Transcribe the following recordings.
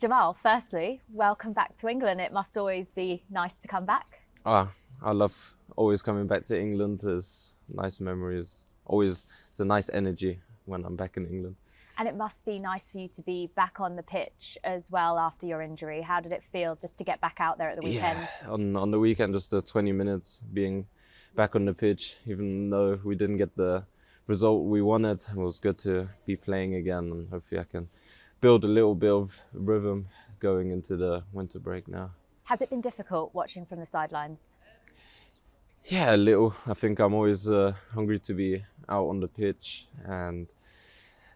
Jamal, firstly, welcome back to England. It must always be nice to come back. I love always coming back to England. There's nice memories. Always, it's a nice energy when I'm back in England. And it must be nice for you to be back on the pitch as well after your injury. How did it feel just to get back out there at the weekend? Yeah, on the weekend, just the 20 minutes being back on the pitch, even though we didn't get the result we wanted, it was good to be playing again, and hopefully I can build a little bit of rhythm going into the winter break now. Has it been difficult watching from the sidelines? Yeah, a little. I think I'm always hungry to be out on the pitch, and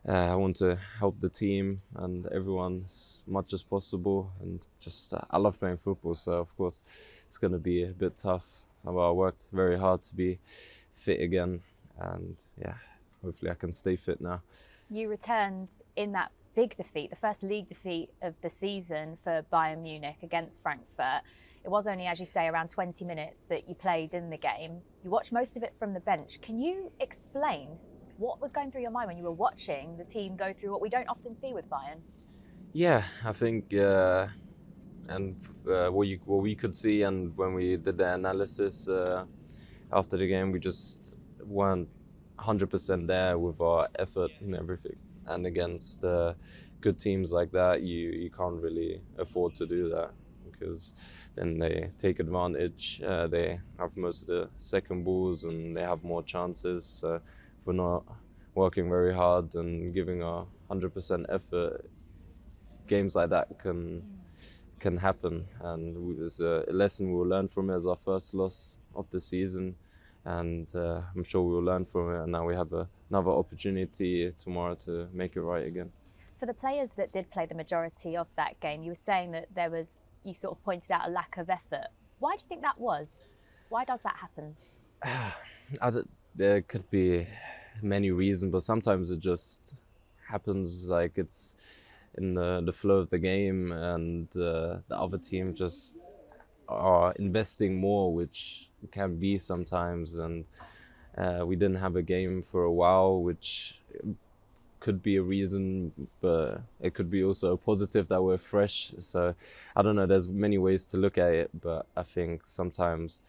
I want to help the team and everyone as much as possible. And just I love playing football, so of course it's going to be a bit tough. Well, I worked very hard to be fit again, and yeah, hopefully I can stay fit now. You returned in that big defeat, the first league defeat of the season for Bayern Munich against Frankfurt. It was only, as you say, around 20 minutes that you played in the game. You watched most of it from the bench. Can you explain what was going through your mind when you were watching the team go through what we don't often see with Bayern? Yeah, I think, what we could see, and when we did the analysis after the game, we just weren't 100% there with our effort and everything. And against good teams like that, you can't really afford to do that, because then they take advantage. They have most of the second balls and they have more chances. So if we're not working very hard and giving our 100% effort, games like that can happen. And it's a lesson we'll learn from it as our first loss of the season. And I'm sure we'll learn from it. And now we have another opportunity tomorrow to make it right again. For the players that did play the majority of that game, you were saying that you sort of pointed out a lack of effort. Why do you think that was? Why does that happen? There could be many reasons, but sometimes it just happens, like it's in the flow of the game, and the other team just are investing more, which can be sometimes. And we didn't have a game for a while, which could be a reason, but it could be also a positive that we're fresh. So I don't know, there's many ways to look at it, but I think sometimes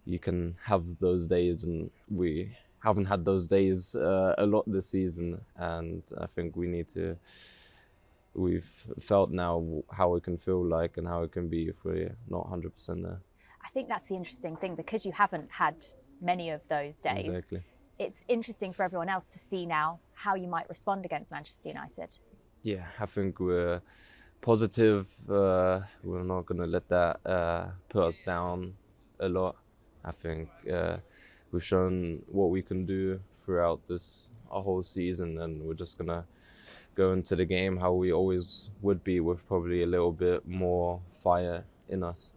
you can have those days, and we haven't had those days a lot this season. And I think we've felt now how it can feel like and how it can be if we're not 100% there. I think that's the interesting thing, because you haven't had many of those days. Exactly. It's interesting for everyone else to see now how you might respond against Manchester United. Yeah, I think we're positive. We're not going to let that put us down a lot. I think we've shown what we can do throughout our whole season, and we're just going to go into the game how we always would be, with probably a little bit more fire in us.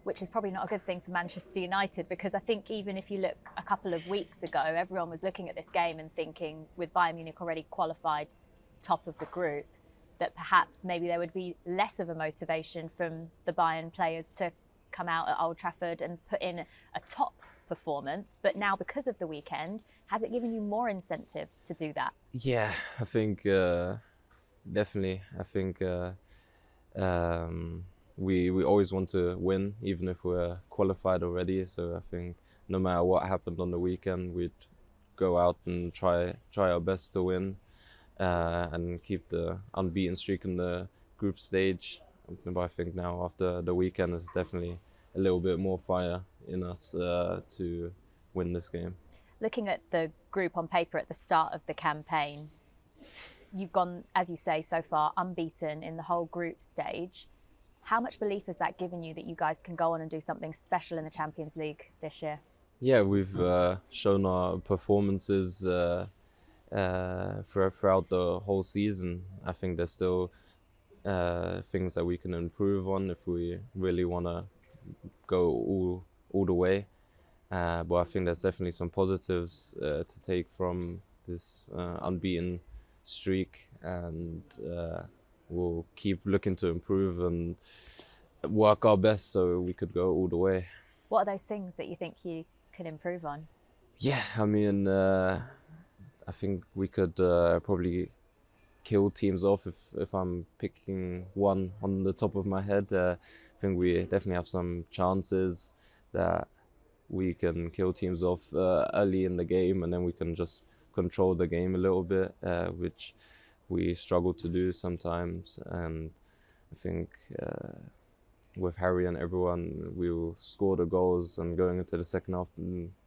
Which is probably not a good thing for Manchester United, because I think even if you look a couple of weeks ago, everyone was looking at this game and thinking, with Bayern Munich already qualified top of the group, that perhaps maybe there would be less of a motivation from the Bayern players to come out at Old Trafford and put in a top performance. But now, because of the weekend, has it given you more incentive to do that? Yeah, I think definitely. I think we always want to win, even if we're qualified already. So I think no matter what happened on the weekend, we'd go out and try our best to win and keep the unbeaten streak in the group stage. But I think now, after the weekend, there's definitely a little bit more fire in us to win this game. Looking at the group on paper at the start of the campaign, you've gone, as you say, so far unbeaten in the whole group stage. How much belief has that given you that you guys can go on and do something special in the Champions League this year? Yeah, we've shown our performances throughout the whole season. I think there's still things that we can improve on if we really want to go all the way. But I think there's definitely some positives to take from this unbeaten streak, and we'll keep looking to improve and work our best so we could go all the way. What are those things that you think you can improve on? Yeah, I mean, I think we could probably kill teams off. If I'm picking one on the top of my head, I think we definitely have some chances that we can kill teams off early in the game, and then we can just control the game a little bit, which we struggle to do sometimes. And I think with Harry and everyone, we will score the goals, and going into the second half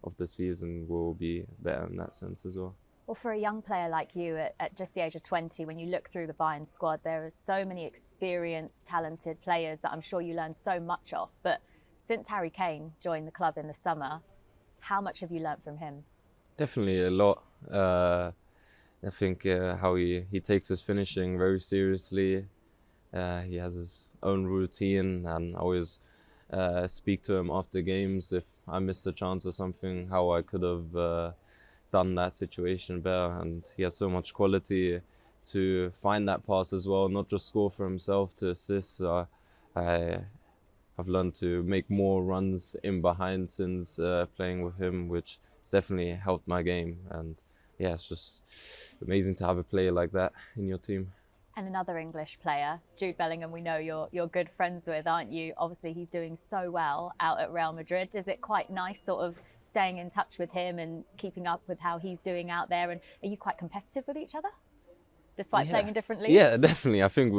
of the season, we'll be better in that sense as well. Well, for a young player like you at just the age of 20, when you look through the Bayern squad, there are so many experienced, talented players that I'm sure you learn so much of. But since Harry Kane joined the club in the summer, how much have you learnt from him? Definitely a lot. I think how he takes his finishing very seriously. He has his own routine, and I always speak to him after games if I miss a chance or something, how I could have done that situation better. And he has so much quality to find that pass as well, not just score for himself, to assist. So I've learned to make more runs in behind since playing with him, which has definitely helped my game. And yeah, it's just amazing to have a player like that in your team. And another English player, Jude Bellingham, we know you're good friends with, aren't you? Obviously, he's doing so well out at Real Madrid. Is it quite nice sort of staying in touch with him and keeping up with how he's doing out there? And are you quite competitive with each other, despite playing in different leagues? Yeah, definitely. I think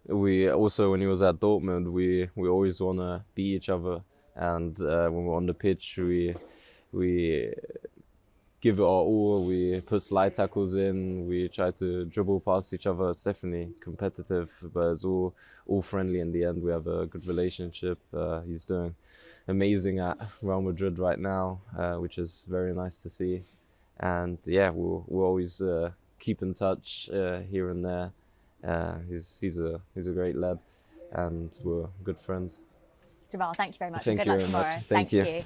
we also, when he was at Dortmund, we always want to beat each other. And when we're on the pitch, we give it our all. We put slide tackles in. We try to dribble past each other. It's definitely competitive, but it's all friendly in the end. We have a good relationship. He's doing amazing at Real Madrid right now, which is very nice to see. And yeah, we'll always keep in touch here and there. He's a great lad, and we're good friends. Jamal, thank you very much. Thank and you good luck very tomorrow. much. Thank you.